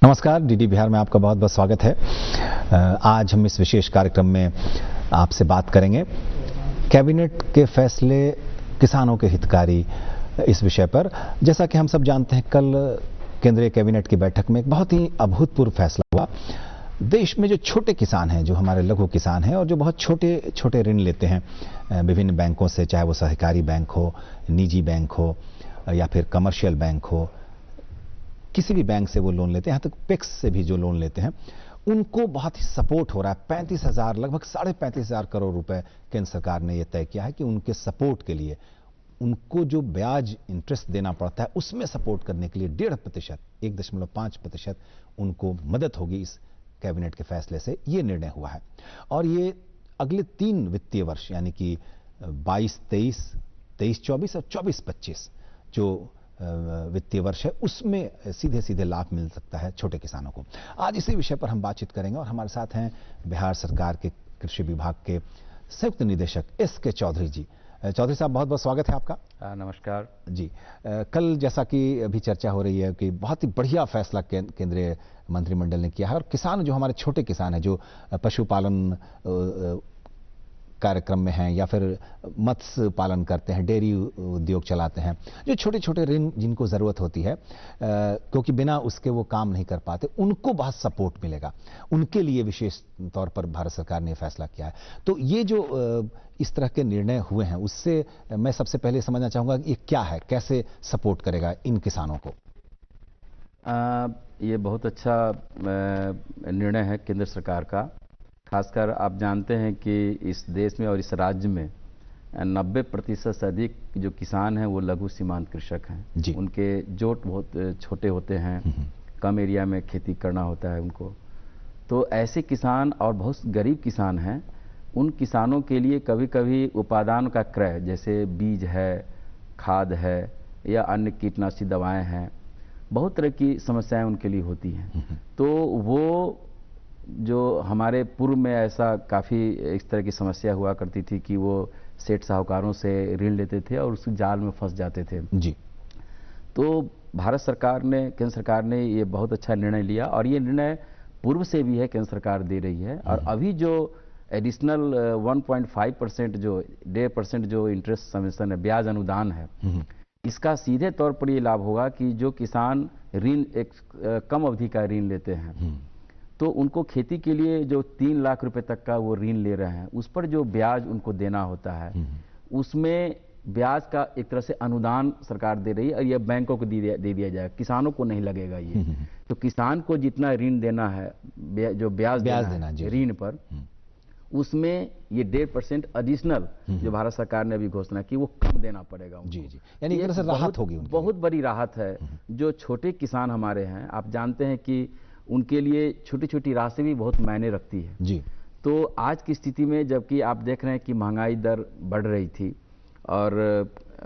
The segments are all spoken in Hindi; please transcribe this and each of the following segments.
नमस्कार, डीडी बिहार में आपका बहुत बहुत स्वागत है। आज हम इस विशेष कार्यक्रम में आपसे बात करेंगे कैबिनेट के फैसले किसानों के हितकारी इस विषय पर। जैसा कि हम सब जानते हैं, कल केंद्रीय कैबिनेट की बैठक में एक बहुत ही अभूतपूर्व फैसला हुआ। देश में जो छोटे किसान हैं, जो हमारे लघु किसान हैं और जो बहुत छोटे छोटे ऋण लेते हैं विभिन्न बैंकों से, चाहे वो सहकारी बैंक हो, निजी बैंक हो या फिर कमर्शियल बैंक हो, किसी भी बैंक से वो लोन लेते हैं, यहाँ तक पेक्स से भी जो लोन लेते हैं, उनको बहुत ही सपोर्ट हो रहा है। 35,000 लगभग 35,500 करोड़ रुपए केंद्र सरकार ने ये तय किया है कि उनके सपोर्ट के लिए, उनको जो ब्याज इंटरेस्ट देना पड़ता है उसमें सपोर्ट करने के लिए 1.5%, 1.5% उनको मदद होगी। इस कैबिनेट के फैसले से ये निर्णय हुआ है और ये अगले 3 वित्तीय वर्ष यानी कि 22-23, 23-24 और 24-25 जो वित्तीय वर्ष है, उसमें सीधे सीधे लाभ मिल सकता है छोटे किसानों को। आज इसी विषय पर हम बातचीत करेंगे और हमारे साथ हैं बिहार सरकार के कृषि विभाग के संयुक्त निदेशक एस.के. चौधरी जी। चौधरी साहब, बहुत बहुत स्वागत है आपका। नमस्कार जी। कल जैसा कि अभी चर्चा हो रही है कि बहुत ही बढ़िया फैसला केंद्रीय मंत्रिमंडल ने किया है और किसान, जो हमारे छोटे किसान हैं, जो पशुपालन कार्यक्रम में हैं या फिर मत्स्य पालन करते हैं, डेयरी उद्योग चलाते हैं, जो छोटे छोटे ऋण जिनको ज़रूरत होती है क्योंकि बिना उसके वो काम नहीं कर पाते, उनको बहुत सपोर्ट मिलेगा। उनके लिए विशेष तौर पर भारत सरकार ने फैसला किया है। तो ये जो इस तरह के निर्णय हुए हैं, उससे मैं सबसे पहले समझना चाहूँगा कि ये क्या है, कैसे सपोर्ट करेगा इन किसानों को। ये बहुत अच्छा निर्णय है केंद्र सरकार का। खासकर आप जानते हैं कि इस देश में और इस राज्य में 90% से अधिक जो किसान हैं वो लघु सीमांत कृषक हैं। उनके जोत बहुत छोटे होते हैं, कम एरिया में खेती करना होता है उनको। तो ऐसे किसान और बहुत गरीब किसान हैं, उन किसानों के लिए कभी कभी उपादान का क्रय, जैसे बीज है, खाद है या अन्य कीटनाशी दवाएं हैं, बहुत तरह की समस्याएं उनके लिए होती हैं। तो वो जो हमारे पूर्व में ऐसा काफ़ी इस तरह की समस्या हुआ करती थी कि वो सेठ साहूकारों से ऋण लेते थे और उस जाल में फंस जाते थे जी। तो भारत सरकार ने, केंद्र सरकार ने ये बहुत अच्छा निर्णय लिया और ये निर्णय पूर्व से भी है, केंद्र सरकार दे रही है। और अभी जो एडिशनल 1.5% जो 1.5% जो इंटरेस्ट समेसन है, ब्याज अनुदान है, इसका सीधे तौर पर ये लाभ होगा कि जो किसान ऋण एक कम अवधि का ऋण लेते हैं, तो उनको खेती के लिए जो 3 लाख रुपए तक का वो ऋण ले रहे हैं, उस पर जो ब्याज उनको देना होता है, उसमें ब्याज का एक तरह से अनुदान सरकार दे रही है और ये बैंकों को दे दिया जाएगा, किसानों को नहीं लगेगा ये। तो किसान को जितना ऋण देना है, जो ब्याज देना है ऋण पर, उसमें ये 1.5% एडिशनल जो भारत सरकार ने अभी घोषणा की, वो कम देना पड़ेगा उनको। जी। यानी एक तरह से राहत होगी, बहुत बड़ी राहत है। जो छोटे किसान हमारे हैं, आप जानते हैं कि उनके लिए छोटी छोटी राशि भी बहुत मायने रखती है जी। तो आज की स्थिति में, जबकि आप देख रहे हैं कि महंगाई दर बढ़ रही थी और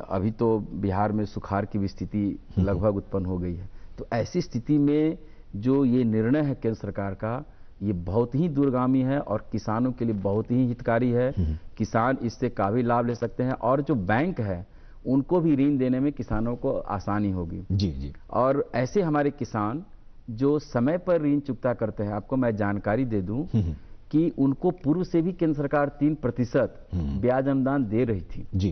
अभी तो बिहार में सुखाड़ की भी स्थिति लगभग उत्पन्न हो गई है, तो ऐसी स्थिति में जो ये निर्णय है केंद्र सरकार का, ये बहुत ही दूरगामी है और किसानों के लिए बहुत ही हितकारी है। किसान इससे काफ़ी लाभ ले सकते हैं और जो बैंक है उनको भी ऋण देने में किसानों को आसानी होगी जी। और ऐसे हमारे किसान जो समय पर ऋण चुकता करते हैं, आपको मैं जानकारी दे दूं कि उनको पूर्व से भी केंद्र सरकार 3% ब्याज अनुदान दे रही थी जी।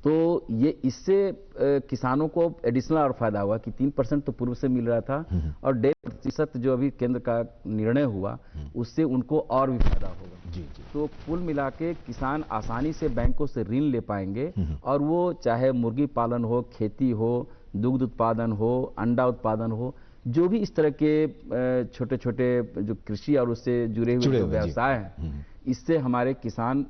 तो ये इससे किसानों को एडिशनल और फायदा हुआ कि 3% तो पूर्व से मिल रहा था और 1.5% जो अभी केंद्र का निर्णय हुआ, उससे उनको और भी फायदा होगा जी। तो कुल मिला के किसान आसानी से बैंकों से ऋण ले पाएंगे और वो चाहे मुर्गी पालन हो, खेती हो, दुग्ध उत्पादन हो, अंडा उत्पादन हो, जो भी इस तरह के छोटे छोटे जो कृषि और उससे जुड़े हुए व्यवसाय हैं, इससे हमारे किसान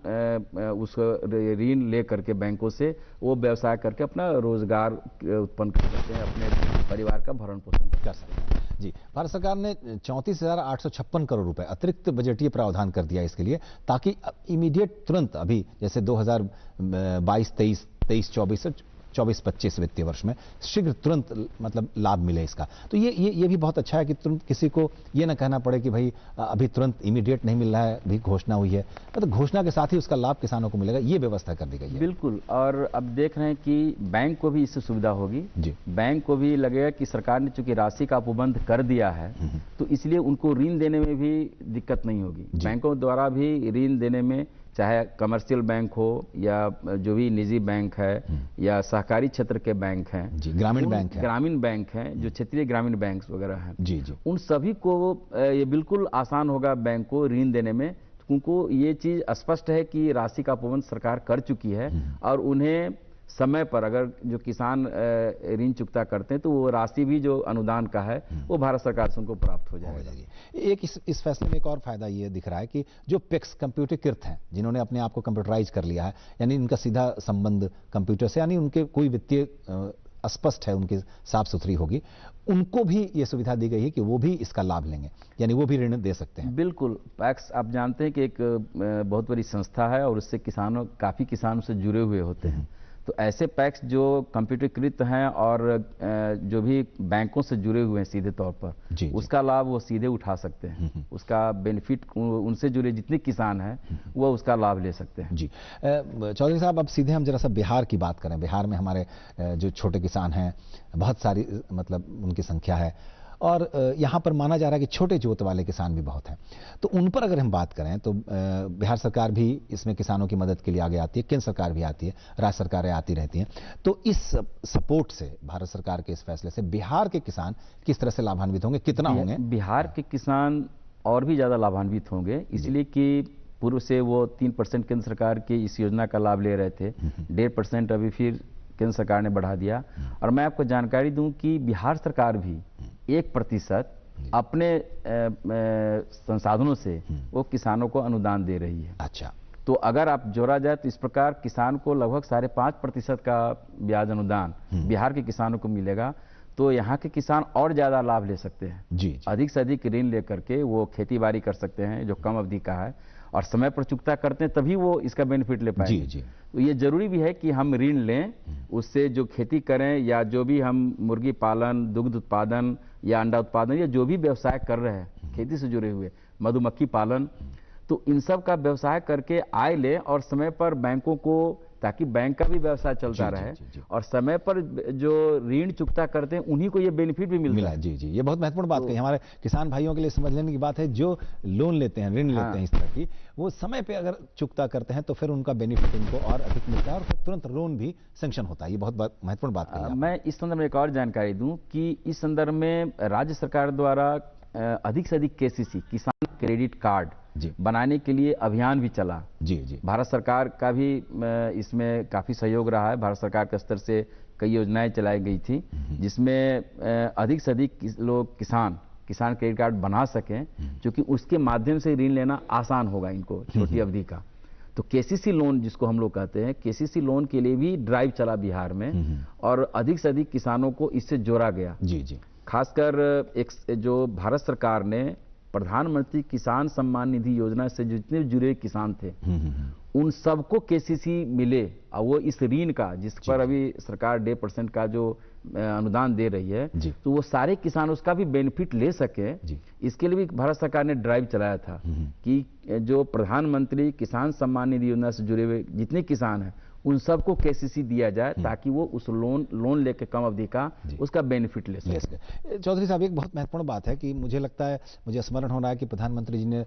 उस ऋण ले करके बैंकों से वो व्यवसाय करके अपना रोजगार उत्पन्न कर सकते हैं, अपने परिवार का भरण पोषण कर सकते हैं जी। भारत सरकार ने 34,856 करोड़ रुपए अतिरिक्त बजटीय प्रावधान कर दिया इसके लिए, ताकि इमीडिएट तुरंत अभी जैसे 2022-23, 23-24 24-25 वित्तीय वर्ष में शीघ्र तुरंत मतलब लाभ मिले इसका। तो ये भी बहुत अच्छा है कि तुरंत किसी को ये ना कहना पड़े कि भाई अभी तुरंत इमीडिएट नहीं मिल रहा है, अभी घोषणा हुई है, तो घोषणा के साथ ही उसका लाभ किसानों को मिलेगा, ये व्यवस्था कर दी गई है। बिल्कुल। और अब देख रहे हैं कि बैंक को भी इससे सुविधा होगी जी। बैंक को भी लगेगा कि सरकार ने चूंकि राशि का उपबंध कर दिया है तो इसलिए उनको ऋण देने में भी दिक्कत नहीं होगी। बैंकों द्वारा भी ऋण देने में, चाहे कमर्शियल बैंक हो या जो भी निजी बैंक है या सहकारी क्षेत्र के बैंक हैं, ग्रामीण बैंक हैं जो क्षेत्रीय ग्रामीण बैंक वगैरह हैं, जी, उन सभी को ये बिल्कुल आसान होगा बैंक को ऋण देने में। उनको ये चीज स्पष्ट है कि राशि का उपबंध सरकार कर चुकी है और उन्हें समय पर अगर जो किसान ऋण चुकता करते हैं तो वो राशि भी जो अनुदान का है वो भारत सरकार से उनको प्राप्त हो जाएगी। एक इस फैसले में एक और फायदा ये दिख रहा है कि जो पैक्स कंप्यूटरीकृत हैं, जिन्होंने अपने आप को कंप्यूटराइज कर लिया है, यानी इनका सीधा संबंध कंप्यूटर से, यानी उनके कोई वित्तीय स्पष्ट है, उनकी साफ सुथरी होगी, उनको भी ये सुविधा दी गई है कि वो भी इसका लाभ लेंगे, यानी वो भी ऋण दे सकते हैं। बिल्कुल। पैक्स आप जानते हैं कि एक बहुत बड़ी संस्था है और उससे काफी किसानों से जुड़े हुए होते हैं। तो ऐसे पैक्स जो कंप्यूटरीकृत हैं और जो भी बैंकों से जुड़े हुए हैं सीधे तौर पर, उसका लाभ वो सीधे उठा सकते हैं। उसका बेनिफिट उनसे जुड़े जितने किसान हैं वो उसका लाभ ले सकते हैं। जी चौधरी साहब, अब सीधे हम जरा सा बिहार की बात करें। बिहार में हमारे जो छोटे किसान हैं, बहुत सारी मतलब उनकी संख्या है और यहाँ पर माना जा रहा है कि छोटे जोत वाले किसान भी बहुत हैं। तो उन पर अगर हम बात करें तो बिहार सरकार भी इसमें किसानों की मदद के लिए आगे आती है, केंद्र सरकार भी आती है, राज्य सरकारें आती रहती हैं। तो इस सपोर्ट से, भारत सरकार के इस फैसले से बिहार के किसान किस तरह से लाभान्वित होंगे, कितना होंगे? बिहार के किसान और भी ज़्यादा लाभान्वित होंगे, इसलिए कि पूर्व से वो 3% केंद्र सरकार की इस योजना का लाभ ले रहे थे, 1.5% अभी फिर केंद्र सरकार ने बढ़ा दिया। और मैं आपको जानकारी दूं कि बिहार सरकार भी 1% अपने संसाधनों से वो किसानों को अनुदान दे रही है। अच्छा। तो अगर आप जोड़ा जाए तो इस प्रकार किसान को लगभग 5.5% का ब्याज अनुदान बिहार के किसानों को मिलेगा। तो यहाँ के किसान और ज्यादा लाभ ले सकते हैं। जी। अधिक से अधिक ऋण लेकर के वो खेती बाड़ी कर सकते हैं जो कम अवधि का है, और समय पर चुकता करते हैं तभी वो इसका बेनिफिट ले पाएंगे। जी। तो ये जरूरी भी है कि हम ऋण लें, उससे जो खेती करें या जो भी हम मुर्गी पालन, दुग्ध उत्पादन या अंडा उत्पादन या जो भी व्यवसाय कर रहे हैं खेती से जुड़े हुए, मधुमक्खी पालन, तो इन सब का व्यवसाय करके आय ले और समय पर बैंकों को, ताकि बैंक का भी व्यवसाय चलता रहे और समय पर जो ऋण चुकता करते हैं उन्हीं को ये बेनिफिट भी मिला है। जी, ये बहुत महत्वपूर्ण बात कही। हमारे किसान भाइयों के लिए समझ लेने की बात है, जो लोन लेते हैं, ऋण लेते हैं इस तरह की, वो समय पे अगर चुकता करते हैं तो फिर उनका बेनिफिट उनको और अधिक मिलता है और फिर तुरंत लोन भी सैंक्शन होता है। ये बहुत महत्वपूर्ण बात कही। मैं इस संदर्भ में एक और जानकारी दूं कि इस संदर्भ में राज्य सरकार द्वारा अधिक से अधिक केसीसी, किसान क्रेडिट कार्ड बनाने के लिए अभियान भी चला। जी। भारत सरकार का भी इसमें काफी सहयोग रहा है। भारत सरकार के स्तर से कई योजनाएं चलाई गई थी जिसमें अधिक से अधिक लोग किसान क्रेडिट कार्ड बना सकें, क्योंकि उसके माध्यम से ऋण लेना आसान होगा इनको छोटी अवधि का। तो केसीसी लोन जिसको हम लोग कहते हैं, केसीसी लोन के लिए भी ड्राइव चला बिहार में और अधिक से अधिक किसानों को इससे जोड़ा गया। जी। खासकर एक जो भारत सरकार ने प्रधानमंत्री किसान सम्मान निधि योजना से जितने जुड़े किसान थे उन सबको केसीसी मिले, और वो इस ऋण का, जिस पर अभी सरकार 1.5% का जो अनुदान दे रही है, तो वो सारे किसान उसका भी बेनिफिट ले सके। इसके लिए भी भारत सरकार ने ड्राइव चलाया था कि जो प्रधानमंत्री किसान सम्मान निधि योजना से जुड़े हुए जितने किसान हैं उन सबको केसीसी दिया जाए ताकि वो उस लोन लेके कम अवधि का उसका बेनिफिट ले सके। चौधरी साहब, एक बहुत महत्वपूर्ण बात है कि मुझे लगता है, मुझे स्मरण हो रहा है कि प्रधानमंत्री जी ने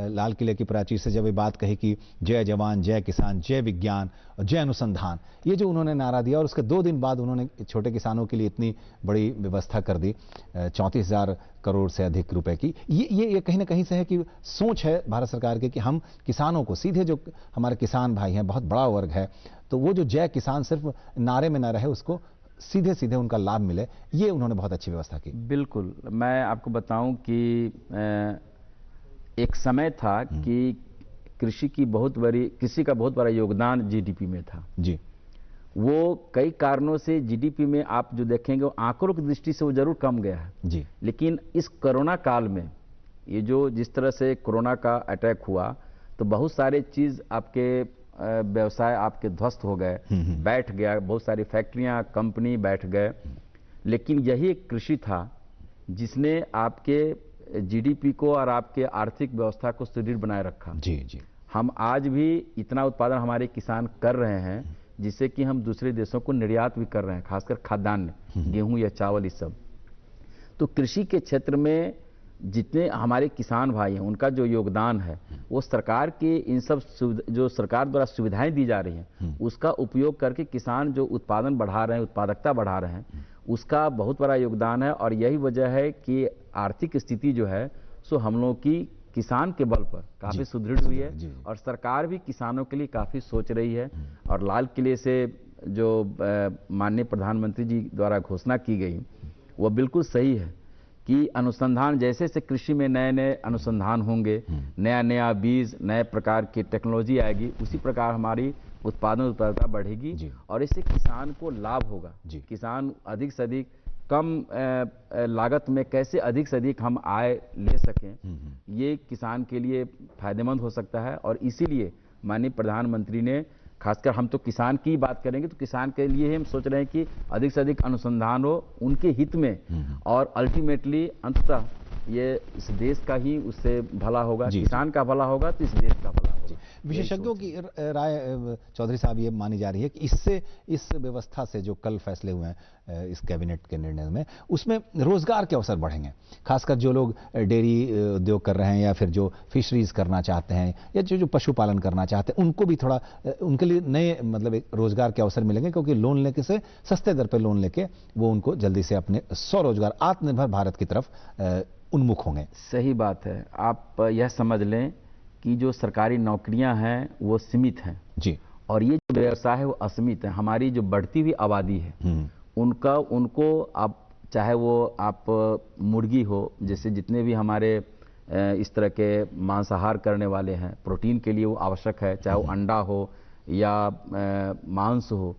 लाल किले की प्राचीर से जब ये बात कही कि जय जवान, जय किसान, जय विज्ञान और जय अनुसंधान, ये जो उन्होंने नारा दिया और उसके 2 दिन बाद उन्होंने छोटे किसानों के लिए इतनी बड़ी व्यवस्था कर दी 34,000 करोड़ से अधिक रुपए की, ये कहीं ना कहीं से है कि सोच है भारत सरकार की कि हम किसानों को सीधे, जो हमारे किसान भाई हैं, बहुत बड़ा वर्ग है, तो वो जो जय किसान सिर्फ नारे में ना रहे, उसको सीधे सीधे उनका लाभ मिले, ये उन्होंने बहुत अच्छी व्यवस्था की। बिल्कुल। मैं आपको बताऊं कि एक समय था कि कृषि का बहुत बड़ा योगदान जीडीपी में था। जी। वो कई कारणों से जीडीपी में आप जो देखेंगे वो आंकड़ों की दृष्टि से वो जरूर कम गया है। जी। लेकिन इस कोरोना काल में ये जो जिस तरह से कोरोना का अटैक हुआ तो बहुत सारे चीज आपके व्यवसाय आपके ध्वस्त हो गए, बैठ गया, बहुत सारी फैक्ट्रियां, कंपनी बैठ गए। लेकिन यही एक कृषि था जिसने आपके जीडीपी को और आपके आर्थिक व्यवस्था को सुदृढ़ बनाए रखा। जी जी। हम आज भी इतना उत्पादन हमारे किसान कर रहे हैं जिससे कि हम दूसरे देशों को निर्यात भी कर रहे हैं, खासकर खाद्यान्न, गेहूं या चावल, इस सब। तो कृषि के क्षेत्र में जितने हमारे किसान भाई हैं उनका जो योगदान है वो सरकार के इन सब जो सरकार द्वारा सुविधाएं दी जा रही हैं उसका उपयोग करके किसान जो उत्पादन बढ़ा रहे हैं, उत्पादकता बढ़ा रहे हैं, उसका बहुत बड़ा योगदान है। और यही वजह है कि आर्थिक स्थिति जो है सो हम लोगों की किसान के बल पर काफी सुदृढ़ हुई है और सरकार भी किसानों के लिए काफी सोच रही है। और लाल किले से जो माननीय प्रधानमंत्री जी द्वारा घोषणा की गई वो बिल्कुल सही है कि अनुसंधान, जैसे से कृषि में नए नए अनुसंधान होंगे, नया नया बीज, नए प्रकार की टेक्नोलॉजी आएगी, उसी प्रकार हमारी उत्पादकता बढ़ेगी और इससे किसान को लाभ होगा। किसान अधिक से अधिक कम लागत में कैसे अधिक से अधिक हम आय ले सकें, ये किसान के लिए फायदेमंद हो सकता है। और इसीलिए माननीय प्रधानमंत्री ने, खासकर हम तो किसान की बात करेंगे तो किसान के लिए हम सोच रहे हैं कि अधिक से अधिक अनुसंधान हो उनके हित में और अल्टीमेटली अंततः ये इस देश का ही उससे भला होगा, किसान का भला होगा तो इस देश का भला होगा। विशेषज्ञों की राय चौधरी साहब ये मानी जा रही है कि इससे, इस व्यवस्था से जो कल फैसले हुए हैं इस कैबिनेट के निर्णय में, उसमें रोजगार के अवसर बढ़ेंगे। खासकर जो लोग डेयरी उद्योग कर रहे हैं या फिर जो फिशरीज करना चाहते हैं या जो पशुपालन करना चाहते हैं, उनको भी थोड़ा, उनके लिए नए मतलब एक रोजगार के अवसर मिलेंगे, क्योंकि लोन लेके से सस्ते दर पर लोन लेके वो उनको जल्दी से अपने स्वरोजगार, आत्मनिर्भर भारत की तरफ उन्मुख होंगे। सही बात है। आप यह समझ लें कि जो सरकारी नौकरियां हैं वो सीमित हैं जी, और ये जो व्यवसाय है वो असीमित है। हमारी जो बढ़ती हुई आबादी है उनको आप चाहे वो आप मुर्गी हो, जैसे जितने भी हमारे इस तरह के मांसाहार करने वाले हैं, प्रोटीन के लिए वो आवश्यक है, चाहे वो अंडा हो या मांस हो,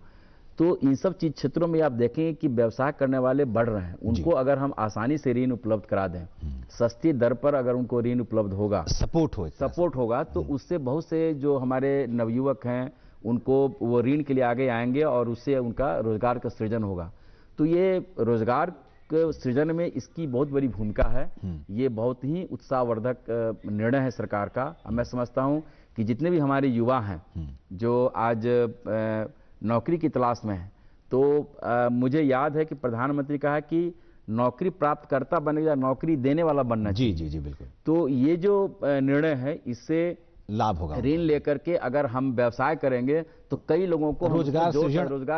तो इन सब चीज क्षेत्रों में आप देखेंगे कि व्यवसाय करने वाले बढ़ रहे हैं। उनको अगर हम आसानी से ऋण उपलब्ध करा दें, सस्ती दर पर अगर उनको ऋण उपलब्ध होगा, सपोर्ट होगा, तो उससे बहुत से जो हमारे नवयुवक हैं उनको वो ऋण के लिए आगे आएंगे और उससे उनका रोजगार का सृजन होगा। तो ये रोजगार के सृजन में इसकी बहुत बड़ी भूमिका है। ये बहुत ही उत्साहवर्धक निर्णय है सरकार का। मैं समझता हूं कि जितने भी हमारे युवा हैं जो आज नौकरी की तलाश में है, तो मुझे याद है कि प्रधानमंत्री कहा कि नौकरी प्राप्त करता बने या नौकरी देने वाला बनना चाहिए। जी जी बिल्कुल। तो ये जो निर्णय है इससे लाभ होगा। ऋण लेकर के अगर हम व्यवसाय करेंगे तो कई लोगों को रोजगार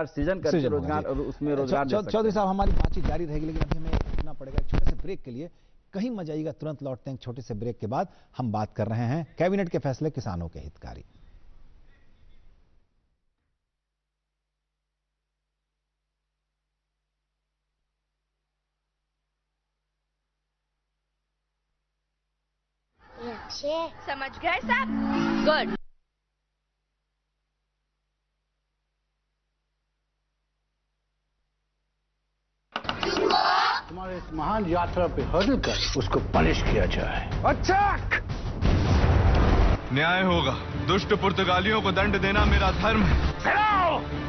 सृजन करके रोजगार और उसमें रोजगार। चौधरी साहब, हमारी बातचीत जारी रहेगी, लेकिन अभी हमें रुकना पड़ेगा एक छोटे से ब्रेक के लिए। कहीं मत जाइएगा, तुरंत लौटते हैं छोटे से ब्रेक के बाद। हम बात कर रहे हैं कैबिनेट के फैसले किसानों के हितकारी। समझ गए सब? गुड। तुम्हारे इस महान यात्रा पे हर्डल कर उसको पनिश किया जाए। अच्छा, न्याय होगा। दुष्ट पुर्तगालियों को दंड देना मेरा धर्म है। चलो!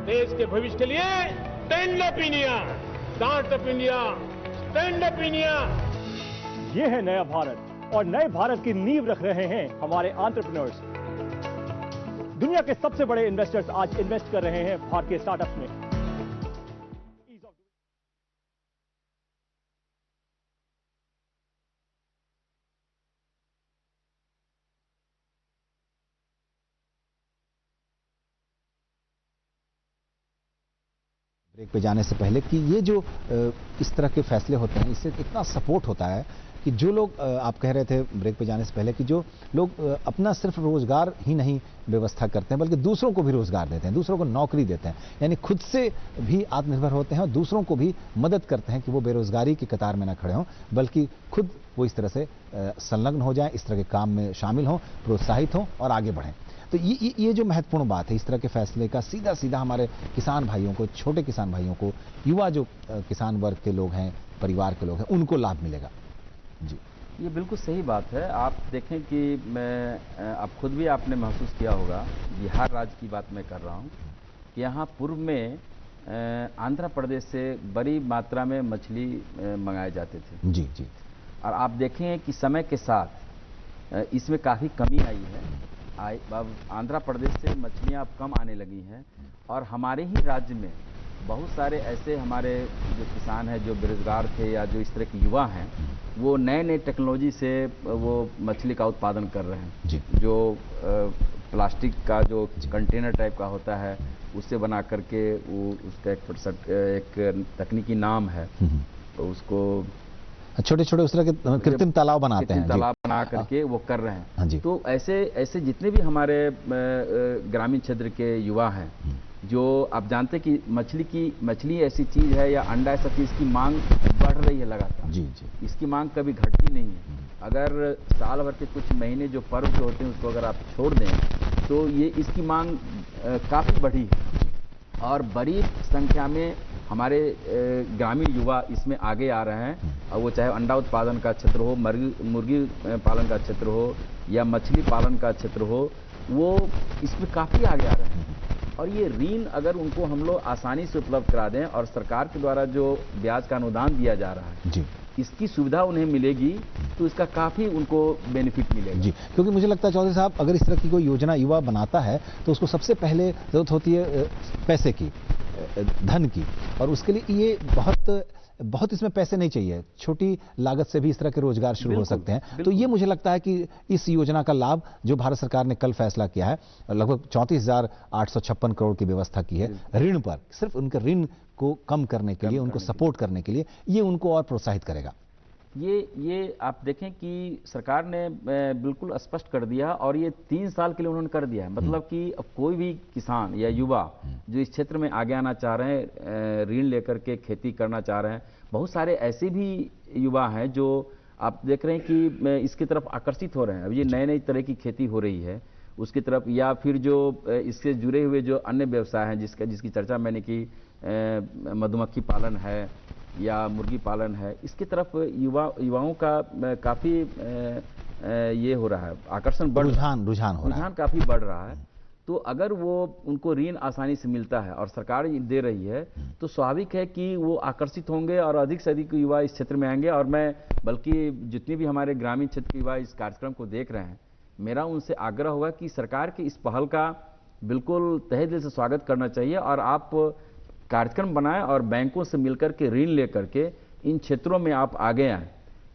देश के भविष्य के लिए stand up India, start up India, stand up India. ये है नया भारत और नए भारत की नींव रख रहे हैं हमारे एंटरप्रेन्योर्स। दुनिया के सबसे बड़े इन्वेस्टर्स आज इन्वेस्ट कर रहे हैं भारतीय स्टार्टअप्स में। ब्रेक पे जाने से पहले कि ये जो इस तरह के फैसले होते हैं, इससे इतना सपोर्ट होता है कि जो लोग, आप कह रहे थे ब्रेक पे जाने से पहले कि जो लोग अपना सिर्फ रोजगार ही नहीं व्यवस्था करते हैं बल्कि दूसरों को भी रोजगार देते हैं, दूसरों को नौकरी देते हैं, यानी खुद से भी आत्मनिर्भर होते हैं और दूसरों को भी मदद करते हैं कि वो बेरोजगारी की कतार में ना खड़े हों, बल्कि खुद वो इस तरह से संलग्न हो जाएं, इस तरह के काम में शामिल हों, प्रोत्साहित हों और आगे बढ़ें। तो ये जो महत्वपूर्ण बात है, इस तरह के फैसले का सीधा सीधा हमारे किसान भाइयों को, छोटे किसान भाइयों को, युवा जो किसान वर्ग के लोग हैं, परिवार के लोग हैं, उनको लाभ मिलेगा। जी, ये बिल्कुल सही बात है। आप देखें कि मैं अब खुद भी आपने महसूस किया होगा, बिहार राज्य की बात मैं कर रहा हूँ कि यहाँ पूर्व में आंध्र प्रदेश से बड़ी मात्रा में मछली मंगाए जाते थे। जी जी। और आप देखें कि समय के साथ इसमें काफ़ी कमी आई है। अब आंध्र प्रदेश से मछलियाँ अब कम आने लगी हैं और हमारे ही राज्य में बहुत सारे ऐसे हमारे जो किसान हैं जो बेरोजगार थे या जो इस तरह के युवा हैं, वो नए नए टेक्नोलॉजी से वो मछली का उत्पादन कर रहे हैं। जी। जो प्लास्टिक का जो कंटेनर टाइप का होता है उससे बना करके वो उसका एक तकनीकी नाम है, तो उसको छोटे छोटे उस तरह के कृत्रिम तालाब बनाते हैं, तालाब बना करके वो कर रहे हैं। हाँ जी। तो ऐसे जितने भी हमारे ग्रामीण क्षेत्र के युवा हैं, जो आप जानते हैं कि मछली ऐसी चीज है या अंडा ऐसा चीज की मांग बढ़ रही है लगातार। जी जी। इसकी मांग कभी घटती नहीं है। अगर साल भर के कुछ महीने जो पर्व जो होते हैं उसको अगर आप छोड़ दें तो ये इसकी मांग काफी बढ़ी है और बड़ी संख्या में हमारे ग्रामीण युवा इसमें आगे आ रहे हैं। और वो चाहे अंडा उत्पादन का क्षेत्र हो, मुर्गी पालन का क्षेत्र हो या मछली पालन का क्षेत्र हो, वो इसमें काफी आगे आ रहे हैं। और ये ऋण अगर उनको हम लोग आसानी से उपलब्ध करा दें और सरकार के द्वारा जो ब्याज का अनुदान दिया जा रहा है जी, इसकी सुविधा उन्हें मिलेगी तो इसका काफी उनको बेनिफिट मिलेगा। जी, क्योंकि मुझे लगता है चौधरी साहब, अगर इस तरह की कोई योजना युवा बनाता है तो उसको सबसे पहले जरूरत होती है पैसे की, धन की, और उसके लिए ये बहुत इसमें पैसे नहीं चाहिए, छोटी लागत से भी इस तरह के रोजगार शुरू हो सकते हैं। तो ये मुझे लगता है कि इस योजना का लाभ जो भारत सरकार ने कल फैसला किया है, लगभग 34,856 करोड़ की व्यवस्था की है ऋण पर, सिर्फ उनके ऋण को कम करने के लिए, उनको सपोर्ट करने के लिए, ये उनको और प्रोत्साहित करेगा। ये आप देखें कि सरकार ने बिल्कुल स्पष्ट कर दिया और ये 3 साल के लिए उन्होंने कर दिया है। मतलब कि अब कोई भी किसान या युवा जो इस क्षेत्र में आगे आना चाह रहे हैं, ऋण लेकर के खेती करना चाह रहे हैं, बहुत सारे ऐसे भी युवा हैं जो आप देख रहे हैं कि इसकी तरफ आकर्षित हो रहे हैं। अब ये नए तरह की खेती हो रही है उसकी तरफ, या फिर जो इससे जुड़े हुए जो अन्य व्यवसाय हैं जिसकी चर्चा मैंने की, मधुमक्खी पालन है या मुर्गी पालन है, इसकी तरफ युवाओं का काफी ये हो रहा है, आकर्षण रुझान काफी बढ़ रहा है। तो अगर वो उनको ऋण आसानी से मिलता है और सरकार दे रही है तो स्वाभाविक है कि वो आकर्षित होंगे और अधिक से अधिक युवा इस क्षेत्र में आएंगे। और मैं बल्कि जितने भी हमारे ग्रामीण क्षेत्र के युवा इस कार्यक्रम को देख रहे हैं, मेरा उनसे आग्रह होगा कि सरकार की इस पहल का बिल्कुल तहे दिल से स्वागत करना चाहिए और आप कार्यक्रम बनाएं और बैंकों से मिलकर के ऋण लेकर के इन क्षेत्रों में आप आगे आएं,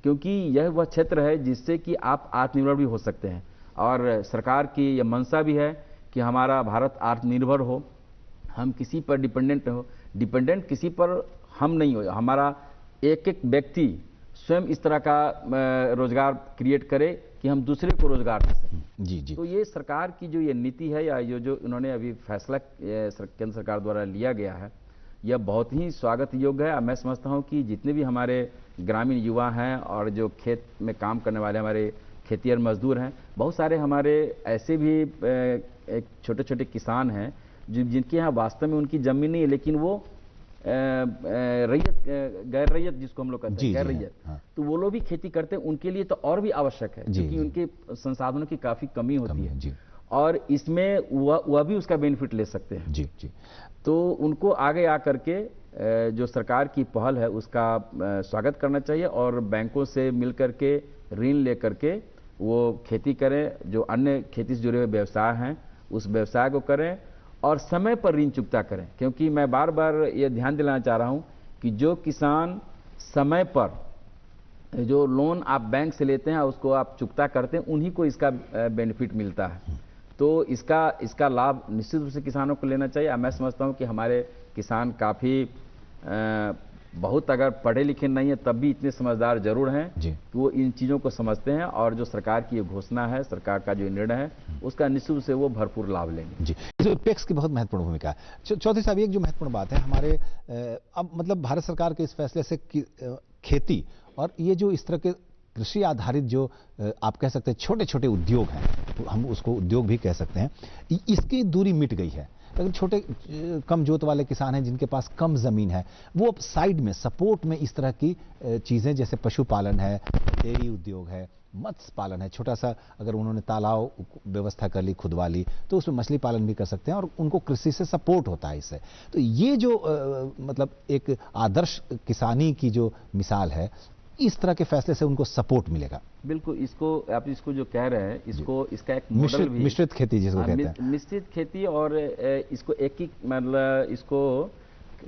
क्योंकि यह वह क्षेत्र है जिससे कि आप आत्मनिर्भर भी हो सकते हैं। और सरकार की यह मंशा भी है कि हमारा भारत आत्मनिर्भर हो, हम किसी पर डिपेंडेंट हो, डिपेंडेंट किसी पर हम नहीं हो, हमारा एक एक व्यक्ति स्वयं इस तरह का रोजगार क्रिएट करे कि हम दूसरे को रोजगार दे सकें। जी जी। तो ये सरकार की जो ये नीति है या ये जो इन्होंने अभी फैसला केंद्र सरकार द्वारा लिया गया है, यह बहुत ही स्वागत योग्य है। मैं समझता हूँ कि जितने भी हमारे ग्रामीण युवा हैं और जो खेत में काम करने वाले हमारे खेतिहर मजदूर हैं, बहुत सारे हमारे ऐसे भी छोटे छोटे किसान हैं जिनके यहाँ वास्तव में उनकी जमीन नहीं है, लेकिन वो गैर रैयत जिसको हम लोग कहते हैं, गैर रैयत, तो वो लोग भी खेती करते हैं। उनके लिए तो और भी आवश्यक है क्योंकि उनके संसाधनों की काफी कमी होती है और इसमें वह भी उसका बेनिफिट ले सकते हैं। जी जी। तो उनको आगे आकर के जो सरकार की पहल है उसका स्वागत करना चाहिए और बैंकों से मिलकर के ऋण लेकर के वो खेती करें, जो अन्य खेती से जुड़े हुए व्यवसाय हैं उस व्यवसाय को करें और समय पर ऋण चुकता करें। क्योंकि मैं बार बार ये ध्यान दिलाना चाह रहा हूं कि जो किसान समय पर जो लोन आप बैंक से लेते हैं उसको आप चुकता करते हैं, उन्हीं को इसका बेनिफिट मिलता है। तो इसका लाभ निश्चित रूप से किसानों को लेना चाहिए। मैं समझता हूं कि हमारे किसान काफ़ी बहुत अगर पढ़े लिखे नहीं है तब भी इतने समझदार जरूर हैं कि वो इन चीज़ों को समझते हैं और जो सरकार की ये घोषणा है, सरकार का जो निर्णय है, उसका निश्चित रूप से वो भरपूर लाभ लेंगे। जी, पेक्स की बहुत महत्वपूर्ण भूमिका है। चौधरी साहब, एक जो महत्वपूर्ण बात है हमारे अब मतलब भारत सरकार के इस फैसले से खेती और ये जो इस तरह के कृषि आधारित जो आप कह सकते हैं छोटे छोटे उद्योग हैं, हम उसको उद्योग भी कह सकते हैं, इसकी दूरी मिट गई है। लेकिन छोटे कम जोत वाले किसान हैं जिनके पास कम ज़मीन है, वो अब साइड में सपोर्ट में इस तरह की चीज़ें जैसे पशुपालन है, डेयरी उद्योग है, मत्स्य पालन है, छोटा सा अगर उन्होंने तालाब व्यवस्था कर ली खुद वाली तो उसमें मछली पालन भी कर सकते हैं और उनको कृषि से सपोर्ट होता है इससे। तो ये जो मतलब एक आदर्श किसानी की जो मिसाल है, इस तरह के फैसले से उनको सपोर्ट मिलेगा। बिल्कुल, इसको आप इसको जो कह रहे हैं, इसको इसका एक मॉडल भी मिश्रित खेती जिसको कहते हैं, मिश्रित खेती, और इसको एक मतलब इसको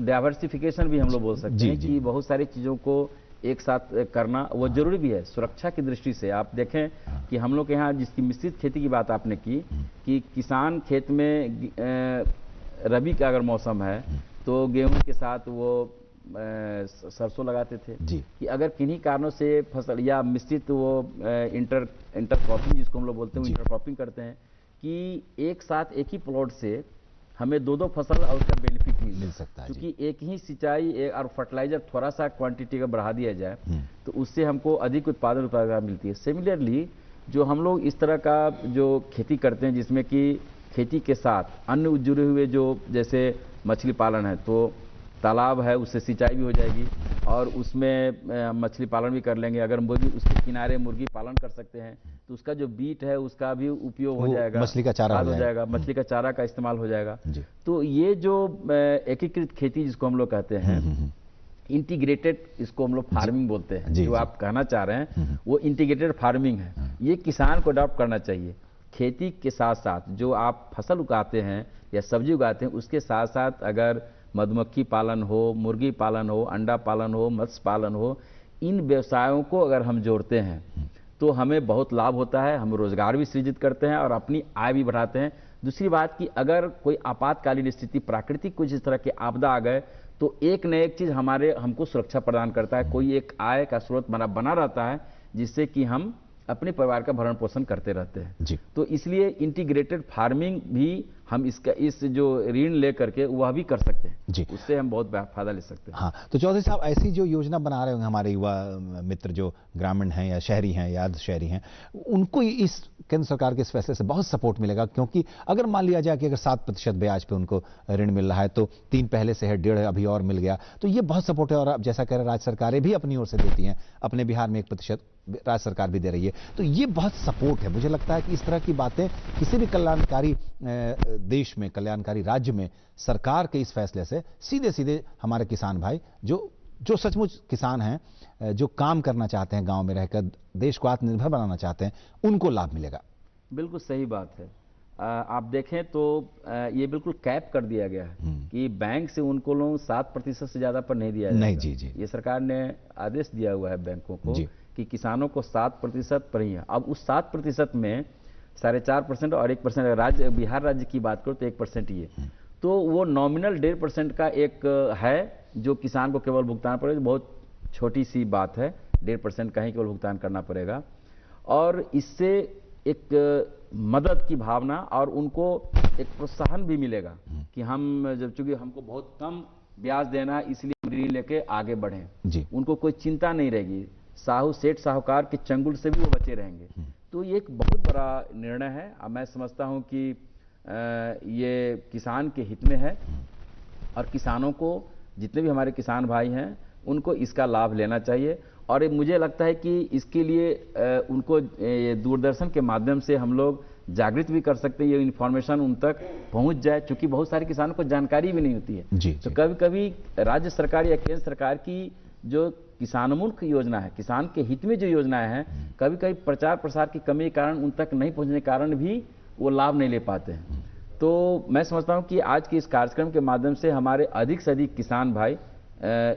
डाइवर्सिफिकेशन भी हम लोग बोल सकते हैं कि बहुत सारी चीज़ों को एक साथ करना वो जरूरी भी है सुरक्षा की दृष्टि से। आप देखें कि हम लोग के यहाँ जिसकी मिश्रित खेती की बात आपने की कि किसान खेत में रबी का अगर मौसम है तो गेहूं के साथ वो सरसों लगाते थे कि अगर किन्हीं कारणों से फसल या मिश्रित वो इंटर क्रॉपिंग जिसको हम लोग बोलते हैं इंटर क्रॉपिंग करते हैं कि एक साथ एक ही प्लॉट से हमें दो फसल और उसका बेनिफिट मिल सकता है, क्योंकि एक ही सिंचाई और फर्टिलाइजर थोड़ा सा क्वांटिटी का बढ़ा दिया जाए तो उससे हमको अधिक उत्पादन मिलती है। सिमिलरली जो हम लोग इस तरह का जो खेती करते हैं जिसमें कि खेती के साथ अन्य जुड़े हुए जो जैसे मछली पालन है तो तालाब है उससे सिंचाई भी हो जाएगी और उसमें मछली पालन भी कर लेंगे। अगर मुर्गी उसके किनारे मुर्गी पालन कर सकते हैं तो उसका जो बीट है उसका भी उपयोग हो जाएगा, मछली का चारा हो जाएगा, मछली का चारा का इस्तेमाल हो जाएगा। तो ये जो एकीकृत खेती जिसको हम लोग कहते हैं, इंटीग्रेटेड इसको हम लोग फार्मिंग बोलते हैं, जो आप कहना चाह रहे हैं वो इंटीग्रेटेड फार्मिंग है। ये किसान को अडॉप्ट करना चाहिए। खेती के साथ साथ जो आप फसल उगाते हैं या सब्जी उगाते हैं उसके साथ साथ अगर मधुमक्खी पालन हो, मुर्गी पालन हो, अंडा पालन हो, मत्स्य पालन हो, इन व्यवसायों को अगर हम जोड़ते हैं तो हमें बहुत लाभ होता है। हम रोजगार भी सृजित करते हैं और अपनी आय भी बढ़ाते हैं। दूसरी बात कि अगर कोई आपातकालीन स्थिति, प्राकृतिक कुछ इस तरह के आपदा आ गए तो एक न एक चीज हमको सुरक्षा प्रदान करता है, कोई एक आय का स्रोत बना रहता है जिससे कि हम अपने परिवार का भरण पोषण करते रहते हैं। तो इसलिए इंटीग्रेटेड फार्मिंग भी हम इस जो ऋण लेकर के वह भी कर सकते हैं, उससे हम बहुत फायदा ले सकते हैं। हाँ, तो चौधरी साहब ऐसी जो योजना बना रहे होंगे हमारे युवा मित्र जो ग्रामीण हैं या शहरी हैं या अर्ध शहरी हैं, उनको इस केंद्र सरकार के इस फैसले से बहुत सपोर्ट मिलेगा, क्योंकि अगर मान लिया जाए कि अगर 7% ब्याज पे उनको ऋण मिल रहा है तो 3 पहले से है, 1.5 अभी और मिल गया, तो ये बहुत सपोर्ट है। और अब जैसा कह रहे हैं राज्य सरकारें भी अपनी ओर से देती हैं, अपने बिहार में 1% राज्य सरकार भी दे रही है, तो ये बहुत सपोर्ट है। मुझे लगता है कि इस तरह की बातें किसी भी कल्याणकारी देश में, कल्याणकारी राज्य में सरकार के इस फैसले से सीधे सीधे हमारे किसान भाई जो सचमुच किसान हैं, जो काम करना चाहते हैं, गांव में रहकर देश को आत्मनिर्भर बनाना चाहते हैं, उनको लाभ मिलेगा। बिल्कुल सही बात है। आप देखें तो ये बिल्कुल कैप कर दिया गया है कि बैंक से उनको लोग 7% से ज्यादा पर नहीं दिया जाएगा। नहीं जी, ये सरकार ने आदेश दिया हुआ है बैंकों को कि किसानों को 7% पर ही है। अब उस 7% में 4.5% और 1% राज्य, बिहार राज्य की बात करो तो 1% ही है, तो वो नॉमिनल 1.5% का एक है जो किसान को केवल भुगतान पड़ेगा। बहुत छोटी सी बात है, 1.5% का ही केवल भुगतान करना पड़ेगा और इससे एक मदद की भावना और उनको एक प्रोत्साहन भी मिलेगा कि हम जब चूंकि हमको बहुत कम ब्याज देना है इसलिए हम ऋण लेके आगे बढ़ें। उनको कोई चिंता नहीं रहेगी, सेठ साहूकार के चंगुल से भी वो बचे रहेंगे। तो ये एक बहुत बड़ा निर्णय है। अब मैं समझता हूं कि ये किसान के हित में है और किसानों को, जितने भी हमारे किसान भाई हैं, उनको इसका लाभ लेना चाहिए। और मुझे लगता है कि इसके लिए उनको दूरदर्शन के माध्यम से हम लोग जागृत भी कर सकते हैं, ये इन्फॉर्मेशन उन तक पहुंच जाए, क्योंकि बहुत सारे किसानों को जानकारी भी नहीं होती है। तो कभी कभी राज्य सरकार या केंद्र सरकार की जो किसानोन्मुख योजना है, किसान के हित में जो योजनाएं हैं, कभी कभी प्रचार प्रसार की कमी के कारण उन तक नहीं पहुंचने के कारण भी वो लाभ नहीं ले पाते हैं। तो मैं समझता हूं कि आज के इस कार्यक्रम के माध्यम से हमारे अधिक से अधिक किसान भाई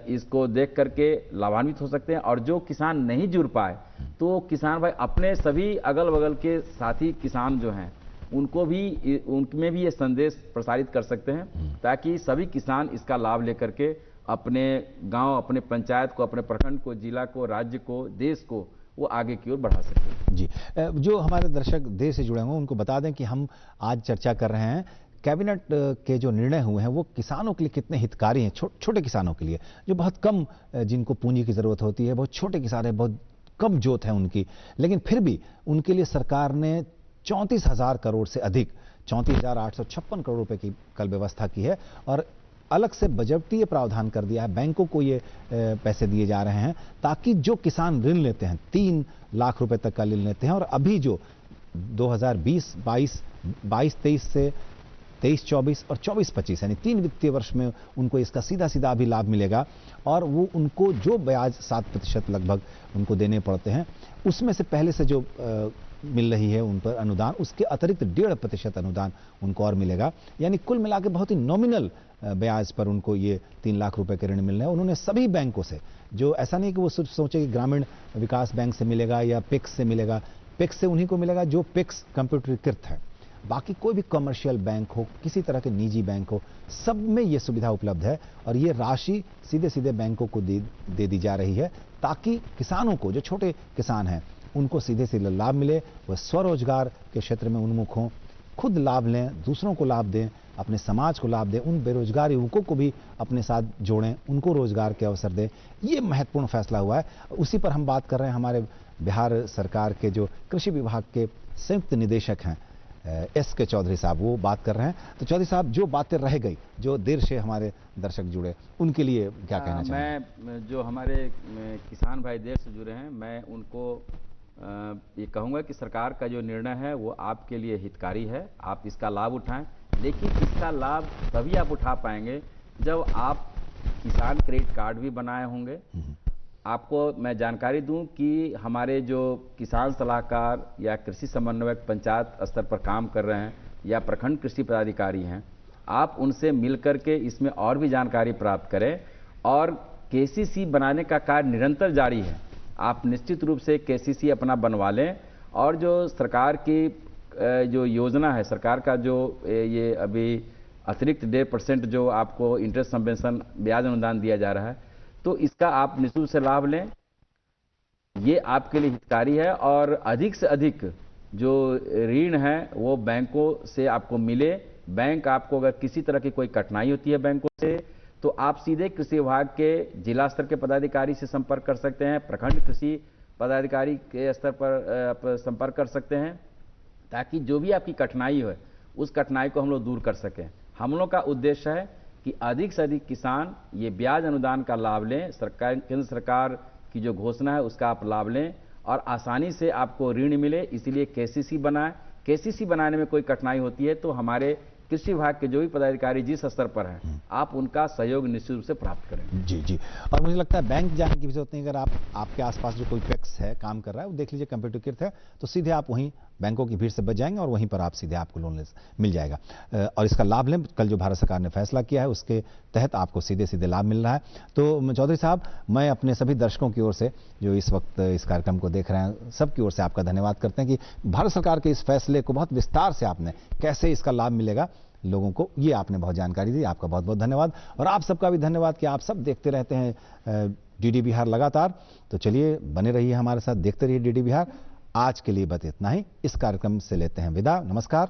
इसको देख करके लाभान्वित हो सकते हैं। और जो किसान नहीं जुड़ पाए तो किसान भाई अपने सभी अगल बगल के साथी किसान जो हैं उनमें भी ये संदेश प्रसारित कर सकते हैं, ताकि सभी किसान इसका लाभ लेकर के अपने गांव, अपने पंचायत को, अपने प्रखंड को, जिला को, राज्य को, देश को वो आगे की ओर बढ़ा सकते हैं। जो हमारे दर्शक देश से जुड़े होंगे उनको बता दें कि हम आज चर्चा कर रहे हैं कैबिनेट के जो निर्णय हुए हैं वो किसानों के लिए कितने हितकारी हैं, छोटे किसानों के लिए जो बहुत कम, जिनको पूंजी की जरूरत होती है, बहुत छोटे किसान हैं, बहुत कब जोत है उनकी, लेकिन फिर भी उनके लिए सरकार ने 34,000 करोड़ से अधिक 34,856 करोड़ रुपए की कल व्यवस्था की है और अलग से बजटीय प्रावधान कर दिया है। बैंकों को ये पैसे दिए जा रहे हैं ताकि जो किसान ऋण लेते हैं 3 लाख रुपए तक का ऋण लेते हैं और अभी जो 2020-22-23 से 23-24 और 24-25 यानी 3 वित्तीय वर्ष में उनको इसका सीधा सीधा अभी लाभ मिलेगा और वो उनको जो ब्याज 7% लगभग उनको देने पड़ते हैं उसमें से पहले से जो मिल रही है उन पर अनुदान, उसके अतिरिक्त 1.5% अनुदान उनको और मिलेगा। यानी कुल मिलाकर बहुत ही नॉमिनल ब्याज पर उनको ये 3 लाख रुपए के ऋण मिल रहे हैं। उन्होंने सभी बैंकों से, जो ऐसा नहीं कि वो सिर्फ सोचे कि ग्रामीण विकास बैंक से मिलेगा या पिक्स से मिलेगा, पिक्स से उन्हीं को मिलेगा जो पिक्स कंप्यूटरीकृत है। बाकी कोई भी कमर्शियल बैंक हो, किसी तरह के निजी बैंक हो, सब में ये सुविधा उपलब्ध है और ये राशि सीधे सीधे बैंकों को दे दी जा रही है ताकि किसानों को, जो छोटे किसान हैं, उनको सीधे सीधे लाभ मिले, वह स्वरोजगार के क्षेत्र में उन्मुख हों, खुद लाभ लें, दूसरों को लाभ दें, अपने समाज को लाभ दें, उन बेरोजगार युवकों को भी अपने साथ जोड़ें, उनको रोजगार के अवसर दें। ये महत्वपूर्ण फैसला हुआ है। उसी पर हम बात कर रहे हैं हमारे बिहार सरकार के जो कृषि विभाग के संयुक्त निदेशक हैं एस के चौधरी साहब, वो बात कर रहे हैं। तो चौधरी साहब, जो बातें रह गई, जो देर से हमारे दर्शक जुड़े, उनके लिए क्या कहना चाहेंगे? मैं जो हमारे किसान भाई देर से जुड़े हैं, मैं उनको ये कहूँगा कि सरकार का जो निर्णय है वो आपके लिए हितकारी है, आप इसका लाभ उठाएं। लेकिन इसका लाभ तभी आप उठा पाएंगे जब आप किसान क्रेडिट कार्ड भी बनाए होंगे। आपको मैं जानकारी दूं कि हमारे जो किसान सलाहकार या कृषि समन्वयक पंचायत स्तर पर काम कर रहे हैं या प्रखंड कृषि पदाधिकारी हैं, आप उनसे मिलकर के इसमें और भी जानकारी प्राप्त करें और केसीसी बनाने का कार्य निरंतर जारी है। आप निश्चित रूप से केसीसी अपना बनवा लें और जो सरकार की जो योजना है, सरकार का जो ये अभी अतिरिक्त 1.5% जो आपको इंटरेस्ट सबवेंशन ब्याज अनुदान दिया जा रहा है, तो इसका आप निःशुल्क से लाभ लें। ये आपके लिए हितकारी है और अधिक से अधिक जो ऋण है वो बैंकों से आपको मिले। बैंक आपको अगर किसी तरह की कोई कठिनाई होती है बैंकों से, तो आप सीधे कृषि विभाग के जिला स्तर के पदाधिकारी से संपर्क कर सकते हैं, प्रखंड कृषि पदाधिकारी के स्तर पर संपर्क कर सकते हैं, ताकि जो भी आपकी कठिनाई है उस कठिनाई को हम लोग दूर कर सकें। हम लोग का उद्देश्य है कि अधिक से अधिक किसान ये ब्याज अनुदान का लाभ लें। सरकार, केंद्र सरकार की जो घोषणा है उसका आप लाभ लें और आसानी से आपको ऋण मिले। इसीलिए केसीसी बनाएं। केसीसी बनाने में कोई कठिनाई होती है तो हमारे कृषि विभाग के जो भी पदाधिकारी जिस स्तर पर हैं, आप उनका सहयोग निश्चित रूप से प्राप्त करें। जी जी। और मुझे लगता है बैंक जाने की भी जरूरत नहीं। अगर आपके आसपास जो कोई पैक्स है, काम कर रहा है, वो देख लीजिए कंप्यूटरीकृत है, तो सीधे आप वहीं बैंकों की भीड़ से बच जाएंगे और वहीं पर आप सीधे आपको लोन मिल जाएगा और इसका लाभ लें। कल जो भारत सरकार ने फैसला किया है उसके तहत आपको सीधे सीधे लाभ मिल रहा है। तो चौधरी साहब, मैं अपने सभी दर्शकों की ओर से जो इस वक्त इस कार्यक्रम को देख रहे हैं, सबकी ओर से आपका धन्यवाद करते हैं कि भारत सरकार के इस फैसले को बहुत विस्तार से आपने, कैसे इसका लाभ मिलेगा लोगों को, ये आपने बहुत जानकारी दी। आपका बहुत बहुत धन्यवाद और आप सबका भी धन्यवाद कि आप सब देखते रहते हैं डीडी बिहार लगातार। तो चलिए, बने रहिए हमारे साथ, देखते रहिए डीडी बिहार। आज के लिए बस इतना ही। इस कार्यक्रम से लेते हैं विदा। नमस्कार।